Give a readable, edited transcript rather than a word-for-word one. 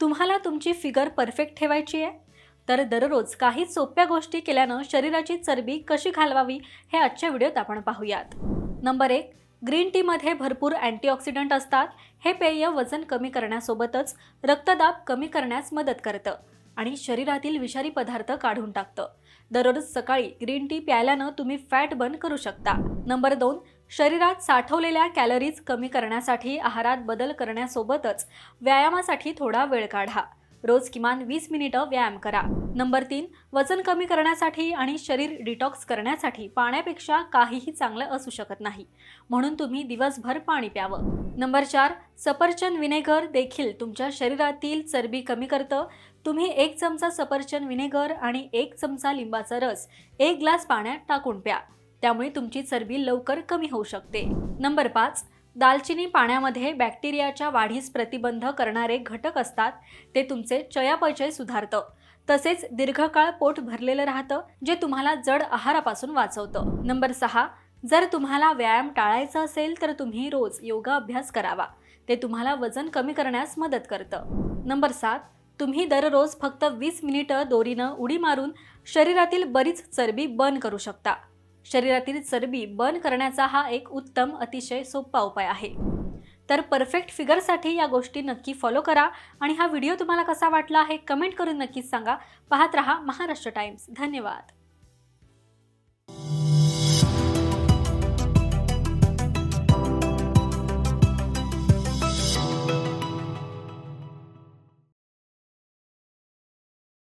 तुम्हाला तुमची figure perfect ठेवायची आहे, तर दररोज काही सोप्या गोष्टी केल्यानं शरीराची चरबी कशी घालवावी हे आजच्या व्हिडिओत आपण पाहूयात. नंबर 1. ग्रीन टीमध्ये भरपूर अँटीऑक्सिडंट असतात. हे पेय वजन कमी करण्यासोबतच रक्तदाब कमी करण्यास मदत करतं आणि शरीरातील विषारी पदार्थ काढून टाकतं. दररोज सकाळी ग्रीन टी प्यायल्यानं तुम्ही फॅट बर्न करू शकता. नंबर 2. शरीरात साठवलेल्या कॅलरीज कमी करण्यासाठी आहारात बदल करण्यासोबतच व्यायामासाठी थोडा वेळ काढा. रोज किमान 20 मिनिटं व्यायाम करा. नंबर 3. वजन कमी करण्यासाठी आणि शरीर डिटॉक्स करण्यासाठी पाण्यापेक्षा काहीही चांगलं असू शकत नाही, म्हणून तुम्ही दिवसभर पाणी प्यावं. नंबर 4. सफरचंद विनेगर देखील तुमच्या शरीरातील चरबी कमी करतं. तुम्ही 1 चमचा सफरचंद विनेगर आणि 1 चमचा लिंबाचा रस 1 ग्लास पाण्यात टाकून प्या. त्यामुळे तुमची चरबी लवकर कमी होऊ शकते. नंबर 5. दालचिनी पाण्यामध्ये बॅक्टेरियाच्या वाढीस प्रतिबंध करणारे घटक असतात. ते तुमचे चयापचय सुधारतं. तसेच दीर्घकाळ पोट भरलेलं राहतं, जे तुम्हाला जड आहारापासून वाचवतं. नंबर 6. जर तुम्हाला व्यायाम टाळायचा असेल तर तुम्ही रोज योगा अभ्यास करावा. ते तुम्हाला वजन कमी करण्यास मदत करतं. नंबर 7. तुम्ही दररोज फक्त 20 मिनिटं दोरीनं उडी मारून शरीरातील बरीच चरबी बर्न करू शकता. शरीरातील चरबी बर्न करण्याचा हा एक उत्तम, अतिशय सोपा उपाय आहे. तर परफेक्ट फिगरसाठी या गोष्टी नक्की फॉलो करा आणि हा व्हिडिओ तुम्हाला कसा वाटला हे कमेंट करून नक्कीच सांगा. पाहत रहा महाराष्ट्र टाइम्स. धन्यवाद.